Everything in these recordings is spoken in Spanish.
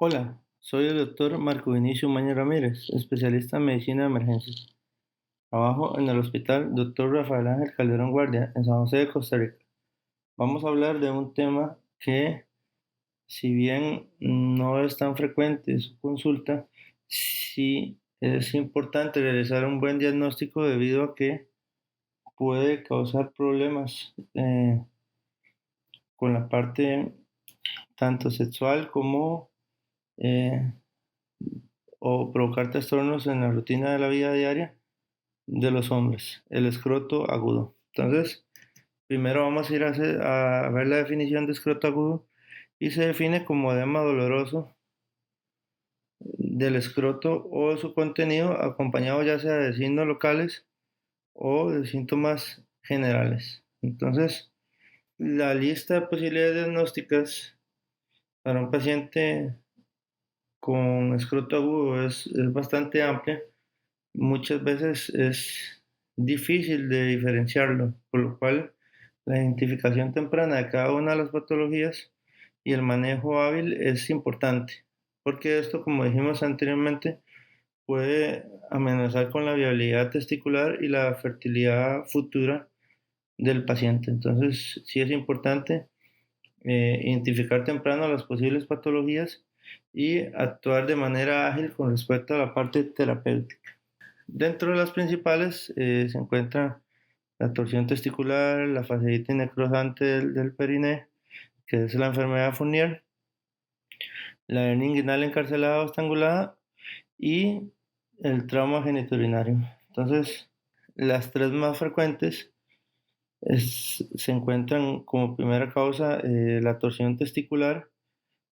Hola, soy el doctor Marco Vinicio Maña Ramírez, especialista en medicina de emergencias. Trabajo en el hospital Dr. Rafael Ángel Calderón Guardia, en San José de Costa Rica. Vamos a hablar de un tema que, si bien no es tan frecuente su consulta, sí es importante realizar un buen diagnóstico debido a que puede causar problemas con la parte tanto sexual como eh, o provocar trastornos en la rutina de la vida diaria de los hombres, el escroto agudo. Entonces, primero vamos a ir a ver la definición de escroto agudo y se define como edema doloroso del escroto o de su contenido acompañado ya sea de signos locales o de síntomas generales. Entonces, la lista de posibilidades diagnósticas para un paciente con escroto agudo es bastante amplia. Muchas veces es difícil de diferenciarlo, por lo cual la identificación temprana de cada una de las patologías y el manejo hábil es importante, porque esto, como dijimos anteriormente, puede amenazar con la viabilidad testicular y la fertilidad futura del paciente. Entonces, sí es importante identificar temprano las posibles patologías y actuar de manera ágil con respecto a la parte terapéutica. Dentro de las principales se encuentra la torsión testicular, la fasciitis necrosante del periné, que es la enfermedad Fournier, la hernia inguinal encarcelada o estrangulada y el trauma genitourinario. Entonces, las tres más frecuentes se encuentran como primera causa la torsión testicular.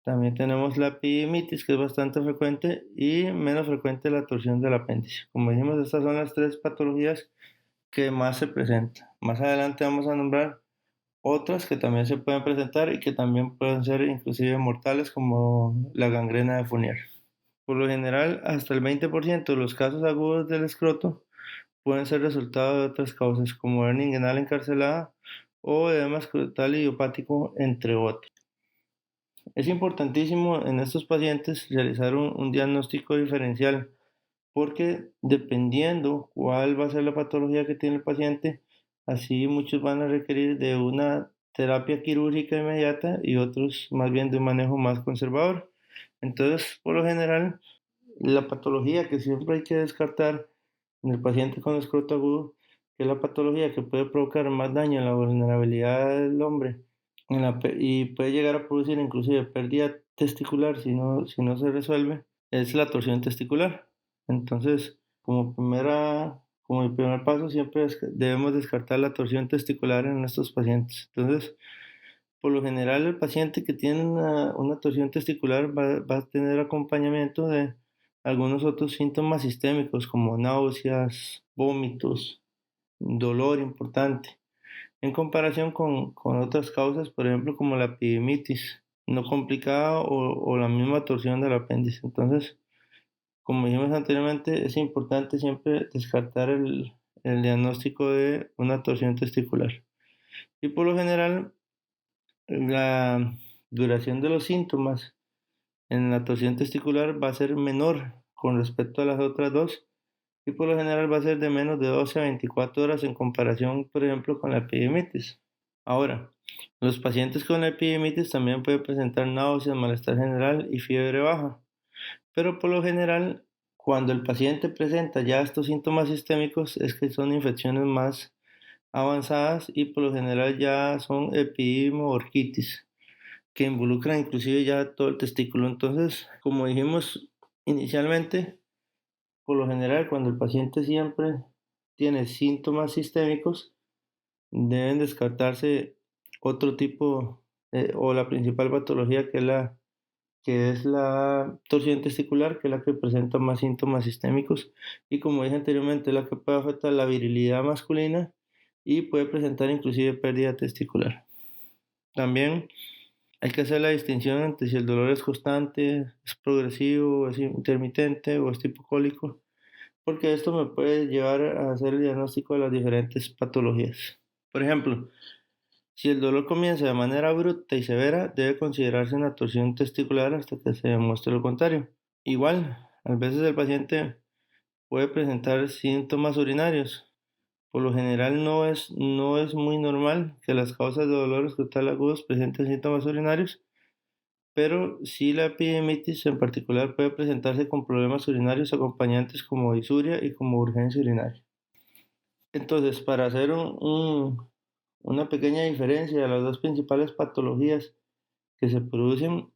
También tenemos la epididimitis, que es bastante frecuente, y menos frecuente la torsión del apéndice. Como dijimos, estas son las tres patologías que más se presenta. Más adelante vamos a nombrar otras que también se pueden presentar y que también pueden ser inclusive mortales, como la gangrena de Fournier. Por lo general, hasta el 20% de los casos agudos del escroto pueden ser resultado de otras causas, como hernia inguinal encarcelada o edema escrotal idiopático, entre otros. Es importantísimo en estos pacientes realizar un diagnóstico diferencial, porque dependiendo cuál va a ser la patología que tiene el paciente, así muchos van a requerir de una terapia quirúrgica inmediata y otros más bien de un manejo más conservador. Entonces, por lo general, la patología que siempre hay que descartar en el paciente con escroto agudo, que es la patología que puede provocar más daño en la vulnerabilidad del hombre y puede llegar a producir inclusive pérdida testicular si no se resuelve, es la torsión testicular. Entonces, como el primer paso, siempre debemos descartar la torsión testicular en estos pacientes. Entonces, por lo general, el paciente que tiene una torsión testicular va a tener acompañamiento de algunos otros síntomas sistémicos como náuseas, vómitos, dolor importante, en comparación con otras causas, por ejemplo, como la epididimitis no complicada o la misma torsión del apéndice. Entonces, como dijimos anteriormente, es importante siempre descartar el diagnóstico de una torsión testicular. Y por lo general, la duración de los síntomas en la torsión testicular va a ser menor con respecto a las otras dos y por lo general va a ser de menos de 12 a 24 horas en comparación, por ejemplo, con la epididimitis. Ahora, los pacientes con la epididimitis también pueden presentar náuseas, malestar general y fiebre baja, pero por lo general, cuando el paciente presenta ya estos síntomas sistémicos es que son infecciones más avanzadas y por lo general ya son epididimo orquitis, que involucran inclusive ya todo el testículo. Entonces, como dijimos inicialmente, por lo general, cuando el paciente siempre tiene síntomas sistémicos, deben descartarse otro tipo o la principal patología que es la torsión testicular, que es la que presenta más síntomas sistémicos y como dije anteriormente, es la que puede afectar la virilidad masculina y puede presentar inclusive pérdida testicular. También hay que hacer la distinción entre si el dolor es constante, es progresivo, es intermitente o es tipo cólico, porque esto me puede llevar a hacer el diagnóstico de las diferentes patologías. Por ejemplo, Si el dolor comienza de manera abrupta y severa, debe considerarse una torsión testicular hasta que se demuestre lo contrario. Igual, a veces el paciente puede presentar síntomas urinarios. Por lo general no es muy normal que las causas de dolor escrotal agudos presenten síntomas urinarios, pero sí la epidemitis en particular puede presentarse con problemas urinarios acompañantes como disuria y como urgencia urinaria. Entonces, para hacer una pequeña diferencia de las dos principales patologías que se producen,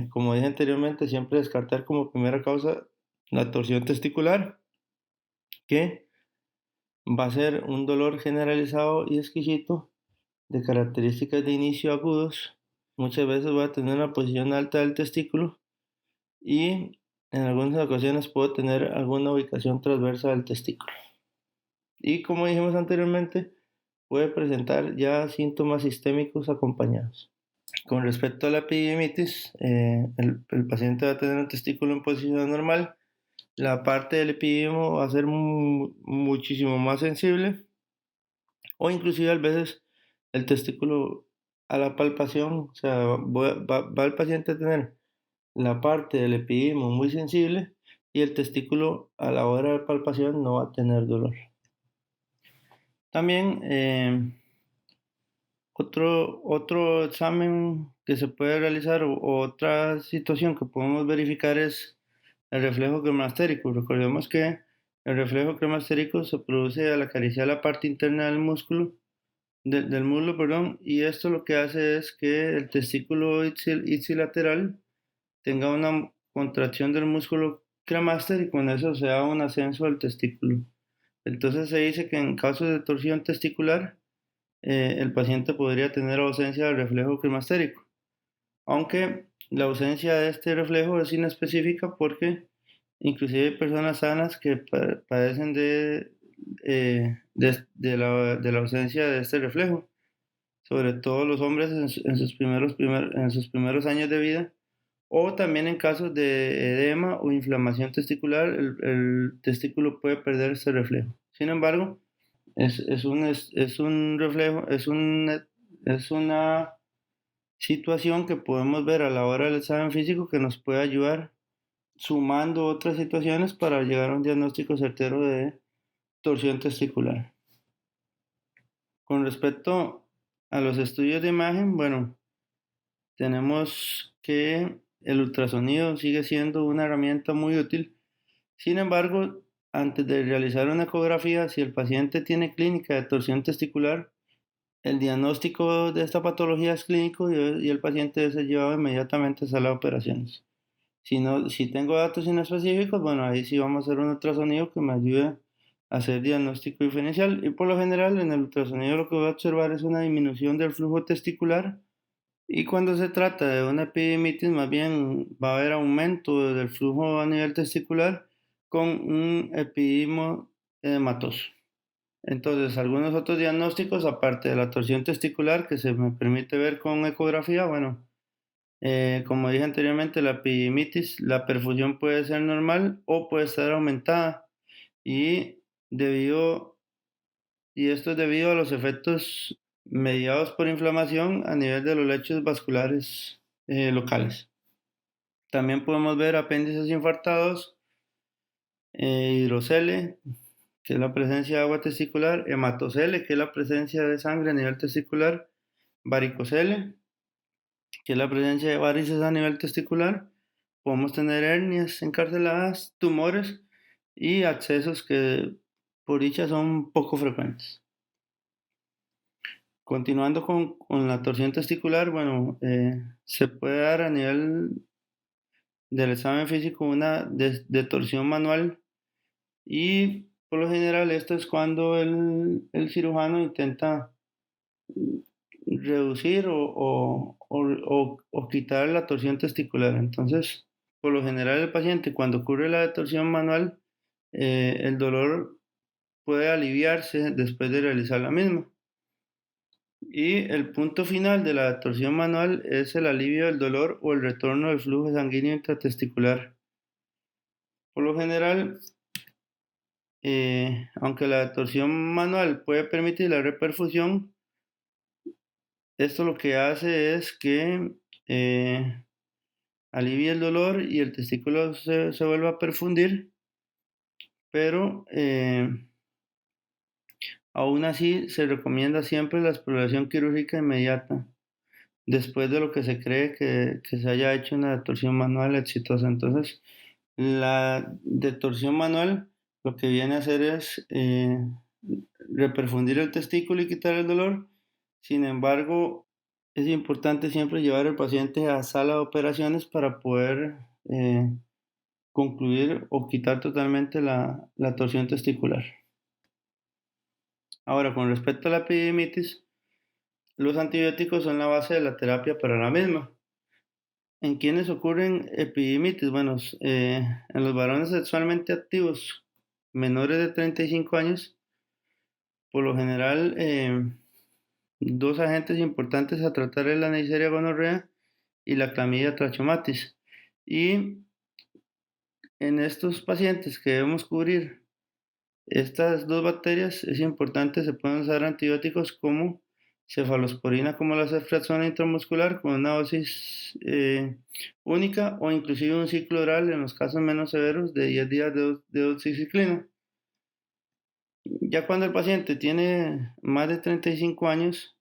como dije anteriormente, siempre descartar como primera causa la torsión testicular, que va a ser un dolor generalizado y exquisito de características de inicio agudos. Muchas veces voy a tener una posición alta del testículo y en algunas ocasiones puedo tener alguna ubicación transversa del testículo. Y como dijimos anteriormente, puede presentar ya síntomas sistémicos acompañados. Con respecto a la epididimitis, el paciente va a tener un testículo en posición normal. La parte del epididimo va a ser muchísimo más sensible, o inclusive a veces el testículo a la palpación, o sea, va el paciente a tener la parte del epididimo muy sensible y el testículo a la hora de palpación no va a tener dolor. También otro examen que se puede realizar o otra situación que podemos verificar es el reflejo cremastérico. Recordemos que el reflejo cremastérico se produce al acariciar la parte interna del músculo, del muslo, perdón, y esto lo que hace es que el testículo ipsilateral tenga una contracción del músculo cremaster y con eso se da un ascenso del testículo. Entonces se dice que en caso de torsión testicular, el paciente podría tener ausencia del reflejo cremastérico, aunque la ausencia de este reflejo es inespecífica porque inclusive hay personas sanas que padecen de la ausencia de este reflejo, sobre todo los hombres en sus primeros años de vida, o también en casos de edema o inflamación testicular, el testículo puede perder este reflejo. Sin embargo, es un reflejo, es una situación que podemos ver a la hora del examen físico que nos puede ayudar sumando otras situaciones para llegar a un diagnóstico certero de torsión testicular. Con respecto a los estudios de imagen, bueno, tenemos que el ultrasonido sigue siendo una herramienta muy útil. Sin embargo, antes de realizar una ecografía, si el paciente tiene clínica de torsión testicular, el diagnóstico de esta patología es clínico y el paciente es llevado inmediatamente a sala de operaciones. Si tengo datos inespecíficos, bueno, ahí sí vamos a hacer un ultrasonido que me ayude a hacer diagnóstico diferencial. Y por lo general, en el ultrasonido lo que voy a observar es una disminución del flujo testicular. Y cuando se trata de una epidemitis, más bien va a haber aumento del flujo a nivel testicular con un epidimo edematoso. Entonces, algunos otros diagnósticos, aparte de la torsión testicular, que se me permite ver con ecografía, bueno, como dije anteriormente, la epididimitis, la perfusión puede ser normal o puede estar aumentada y y esto es debido a los efectos mediados por inflamación a nivel de los lechos vasculares locales. También podemos ver apéndices infartados, hidrocele, que es la presencia de agua testicular, hematocele, que es la presencia de sangre a nivel testicular, varicocele, que es la presencia de varices a nivel testicular. Podemos tener hernias encarceladas, tumores y abscesos que por dicha son poco frecuentes. Continuando con la torsión testicular, bueno, se puede dar a nivel del examen físico una de torsión manual y por lo general esto es cuando el cirujano intenta reducir o quitar la torsión testicular. Entonces, por lo general el paciente cuando ocurre la torsión manual, el dolor puede aliviarse después de realizar la misma. Y el punto final de la torsión manual es el alivio del dolor o el retorno del flujo sanguíneo intratesticular. Por lo general, aunque la torsión manual puede permitir la reperfusión, Esto lo que hace es que alivia el dolor y el testículo se vuelve a perfundir, pero aún así se recomienda siempre la exploración quirúrgica inmediata, después de lo que se cree que se haya hecho una detorsión manual exitosa. Entonces, la detorsión manual lo que viene a hacer es reperfundir el testículo y quitar el dolor. Sin embargo, es importante siempre llevar al paciente a sala de operaciones para poder concluir o quitar totalmente la torsión testicular. Ahora, con respecto a la epididimitis, los antibióticos son la base de la terapia para la misma. ¿En quiénes ocurren epididimitis? Bueno, en los varones sexualmente activos menores de 35 años, por lo general, dos agentes importantes a tratar es la Neisseria gonorrea y la Clamidia trachomatis. Y en estos pacientes que debemos cubrir estas dos bacterias, es importante, se pueden usar antibióticos como cefalosporina, como la ceftriaxona intramuscular, con una dosis única o inclusive un ciclo oral en los casos menos severos de 10 días de doxiciclina. Ya cuando el paciente tiene más de 35 años,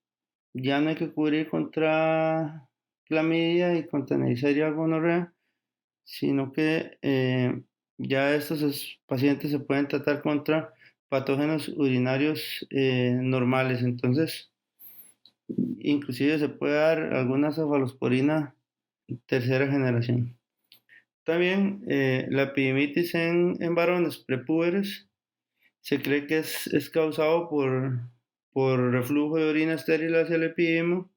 ya no hay que cubrir contra clamidia y contra Neisseria gonorrea, sino que ya pacientes se pueden tratar contra patógenos urinarios normales. Entonces, inclusive se puede dar alguna cefalosporina tercera generación. También la epididimitis en varones prepúberes se cree que es causado por reflujo de orina estéril hacia el epidemio.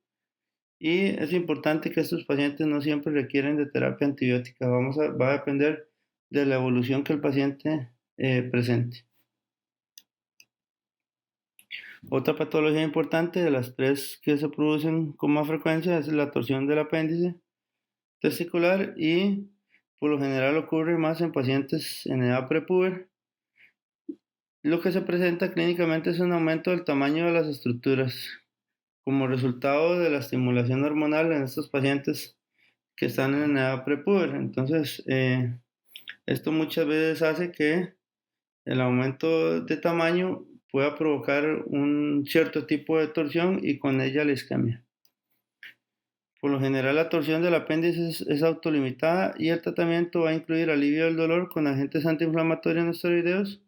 Y es importante que estos pacientes no siempre requieren de terapia antibiótica. Va a depender de la evolución que el paciente presente. Otra patología importante de las tres que se producen con más frecuencia es la torsión del apéndice testicular y por lo general ocurre más en pacientes en edad prepúber. Lo que se presenta clínicamente es un aumento del tamaño de las estructuras como resultado de la estimulación hormonal en estos pacientes que están en edad prepúber. Entonces, esto muchas veces hace que el aumento de tamaño pueda provocar un cierto tipo de torsión y con ella la isquemia. Por lo general, la torsión del apéndice es autolimitada y el tratamiento va a incluir alivio del dolor con agentes antiinflamatorios no esteroideos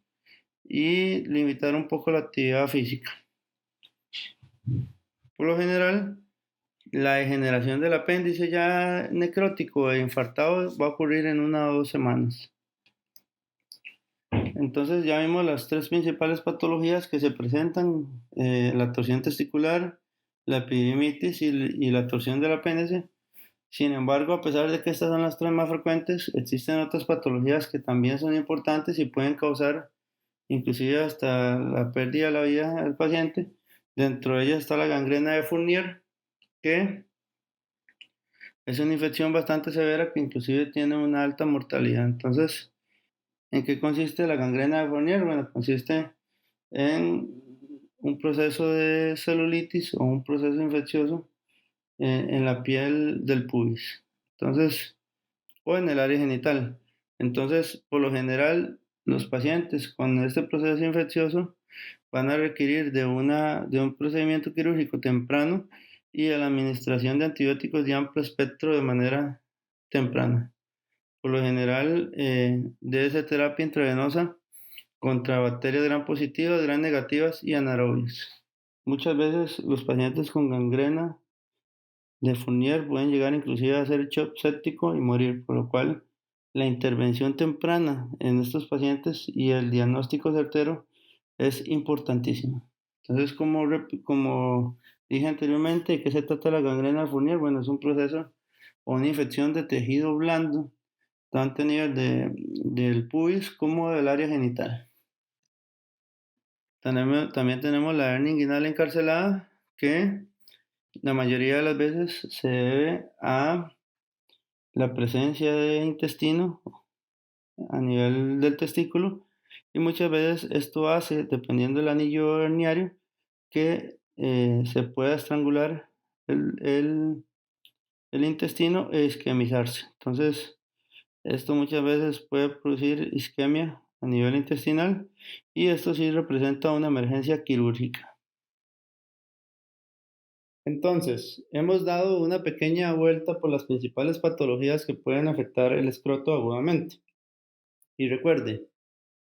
y limitar un poco la actividad física. Por lo general, la degeneración del apéndice ya necrótico e infartado va a ocurrir en 1 o 2 semanas. Entonces ya vimos las tres principales patologías que se presentan, la torsión testicular, la epididimitis y la torsión del apéndice. Sin embargo, a pesar de que estas son las tres más frecuentes, existen otras patologías que también son importantes y pueden causar inclusive hasta la pérdida de la vida del paciente. Dentro de ellas está la gangrena de Fournier, que es una infección bastante severa que inclusive tiene una alta mortalidad. Entonces, ¿en qué consiste la gangrena de Fournier? Bueno, consiste en un proceso de celulitis o un proceso infeccioso en la piel del pubis. Entonces, o en el área genital. Entonces, por lo general, los pacientes con este proceso infeccioso van a requerir de un procedimiento quirúrgico temprano y de la administración de antibióticos de amplio espectro de manera temprana. Por lo general, debe ser terapia intravenosa contra bacterias gram positivas, gram negativas y anaerobias. Muchas veces los pacientes con gangrena de Fournier pueden llegar inclusive a hacer shock séptico y morir, por lo cual la intervención temprana en estos pacientes y el diagnóstico certero es importantísimo. Entonces, como dije anteriormente, ¿de qué se trata la gangrena de Fournier? Bueno, es un proceso o una infección de tejido blando, tanto a nivel del pubis como del área genital. También tenemos la hernia inguinal encarcelada, que la mayoría de las veces se debe a la presencia de intestino a nivel del testículo y muchas veces esto hace, dependiendo del anillo herniario, que se pueda estrangular el intestino e isquemizarse. Entonces, esto muchas veces puede producir isquemia a nivel intestinal y esto sí representa una emergencia quirúrgica. Entonces, hemos dado una pequeña vuelta por las principales patologías que pueden afectar el escroto agudamente. Y recuerde,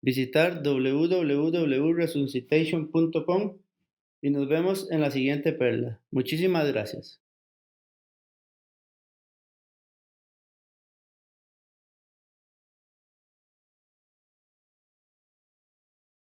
visitar www.resuscitation.com y nos vemos en la siguiente perla. Muchísimas gracias.